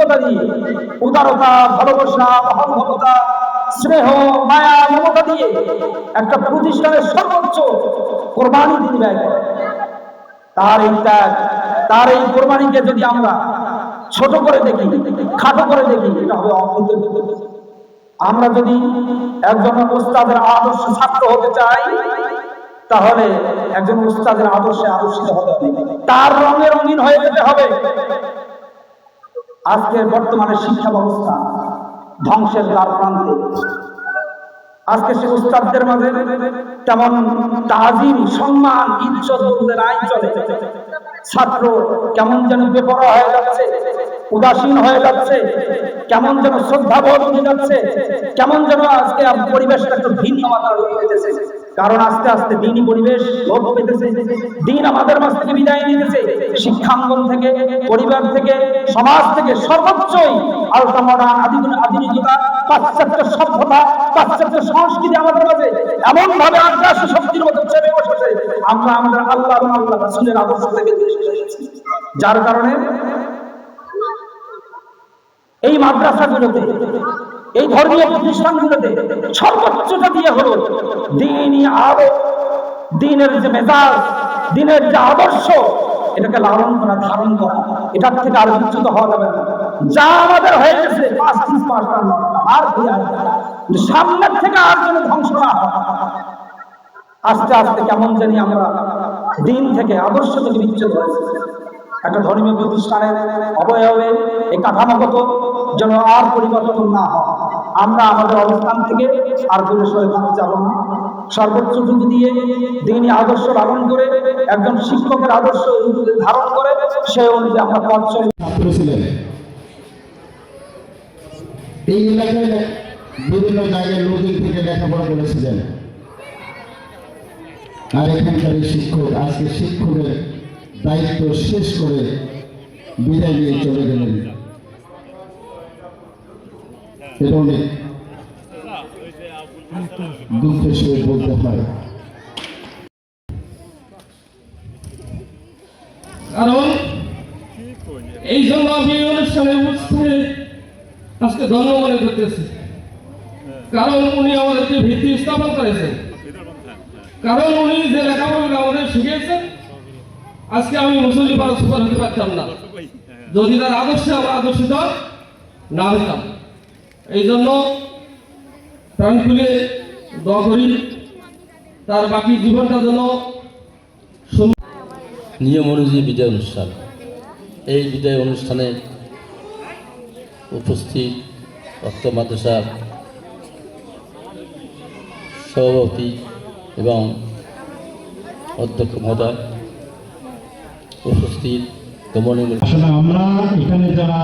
পবিত্রতা দিয়ে, উদারতা, ভালোবাসা, মহানুভবতা, স্নেহ, মায়া, মমতা দিয়ে একটা প্রতিষ্ঠানের সর্বোচ্চ কোরবানি তিনি ব্যয় করেন। তার এই ত্যাগ, তার এই কোরবানিকে যদি আমরা ছোট করে দেখি, খাটো করে দেখি, এটা হবে অকৃতজ্ঞ। আমরা যদি একজন উস্তাদের আদর্শ ছাত্র হতে চাই, তাহলে একজন উস্তাদের আদর্শে আদর্শিত হতে হবে, তার রঙে রঙিন হয়ে যেতে হবে। আজকের বর্তমানে শিক্ষা ব্যবস্থা ধ্বংসের দ্বার প্রান্তে। আজকে সে উস্তাদদের মাঝে তেমন তাজিম, সম্মান, ইজ্জত বলতে নাই চলে। ছাত্র কেমন যেন বেপরোয়া হয়ে যাচ্ছে, উদাসীন হয়ে যাচ্ছে, কেমন যেন শ্রদ্ধাবোধ উঠে যাচ্ছে, কেমন যেন আজকে পরিবেশটা একটু ভিন্ন মাত্রায় হয়ে গেছে। কারণ আস্তে আস্তে দিনই পরিবেশ লোপ পেতেছে, দিন আমাদের মাঝ থেকে বিদায় নিতেছে। শিক্ষাঙ্গন থেকে, পরিবার থেকে, সমাজ থেকে সর্বোচ্চই আলট্রা মডার্ন, আধুনিকতা, পাশ্চাত্য সভ্যতা, পাশ্চাত্য সংস্কৃতি আমাদের মাঝে এমন ভাবে আগ্রাসী শক্তির মতো চেপে বসেছে, আমরা আমাদের আল্লাহ এবং আল্লাহ রাসূলের আদর্শ থেকে দূরে সরে এসেছি। যার কারণে এই মাদ্রাসাগুলোতে, এই ধর্মীয় প্রতিষ্ঠানগুলোতে সর্বোচ্চটা দিয়ে হলো দ্বীনি আদব, দ্বীনের যে মেজাজ, দ্বীনের যে আদর্শ, এটাকে লালন করা, ধারণ করা। এটার থেকে আর বিচ্যুত হওয়া যাবে না। যা আমাদের হয়ে গেছে আর সামনের থেকে আর যেন ধ্বংস না হয়। আস্তে আস্তে কেমন জানি আমরা দিন থেকে, আদর্শ থেকে বিচ্যুত হয়েছে। একটা ধর্মীয় প্রতিষ্ঠানের অবয়বে এই কাঠামোগত যেন আর পরিবর্তন না হয়। আমরা আমাদের অবস্থান থেকে আর দূরে সরে থাকতে যাব না। সর্বোচ্চটুকু দিয়ে দিনই আদর্শ লালন করে, একজন শিক্ষকের আদর্শ ধারণ করে সেই অনুযায়ী আমরা পথ চলি। ছাত্র ছিলেন, এই এলাকায় বিভিন্ন জায়গায় নদীর থেকে লেখাপড়া করেছিলেন। আর এখানকার শিক্ষক আজকে শিক্ষকের দায়িত্ব শেষ করে বিদায় নিয়ে চলে গেলেন। এটা অনেক দুঃখের সঙ্গে বলতে হয়। কারণ এই জন্য আমি এই অনুষ্ঠানে উপস্থিত আজকে ধন্য মনে করতেছি। কারণ উনি আমাদেরকে ভিত্তি স্থাপন করেছেন, কারণ উনি যে লেখাপড়া আমাদের শিখিয়েছেন, আজকে আমি মুসল্লি পারস্পর হতে পারতাম না যদি তার আদর্শে আমরা আদর্শিত না হতাম। এই জন্য প্রাণ খুলে দোয়া করি তার বাকি জীবনটা যেন। নিয়ম অনুযায়ী বিদায় অনুষ্ঠান, এই বিদায় অনুষ্ঠানে উপস্থিত অত্র মাদ্রাসার সভাপতি এবং অধ্যক্ষ মহোদয়, উপস্থিত আসলে আমরা এখানে যারা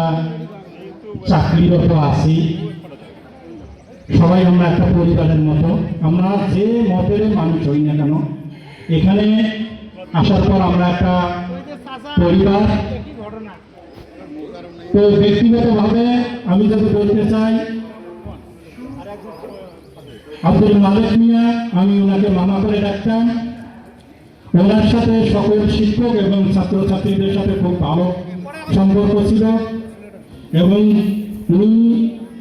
চাকরিরত আছি সবাই আমরা একটা পরিবারের মতো। আমরা যে মতের মানুষ হই না কেন, এখানে আসার পর আমরা একটা পরিবার। তো ব্যক্তিগতভাবে আমি যদি বলতে চাই, আব্দুল মালিক মিয়া, আমি ওনাকে মামা করে ডাকতাম। ওনার সাথে সকল শিক্ষক এবং ছাত্রছাত্রীদের সাথে খুব ভালো সম্পর্ক ছিল এবং উনি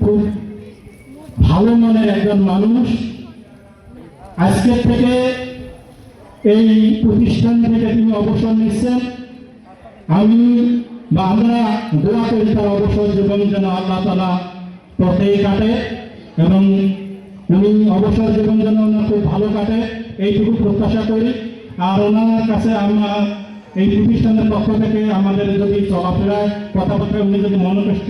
খুব ভালো মনের একজন মানুষ। আজকের থেকে এই প্রতিষ্ঠান থেকে তিনি অবসর নিচ্ছেন। আমি বা আমরা দোয়া করি তার অবসর জীবন যেন আল্লাহ তাআলা পথেই কাটে এবং উনি অবসর জীবন যেন ওনার খুব ভালো কাটে, এইটুকু প্রত্যাশা করি। আর ওনার কাছে আমরা এই প্রতিষ্ঠানের পক্ষ থেকে আমাদের যদি চলাফেরায় কথাবার্তা উনি যদি মনোনিষ্ট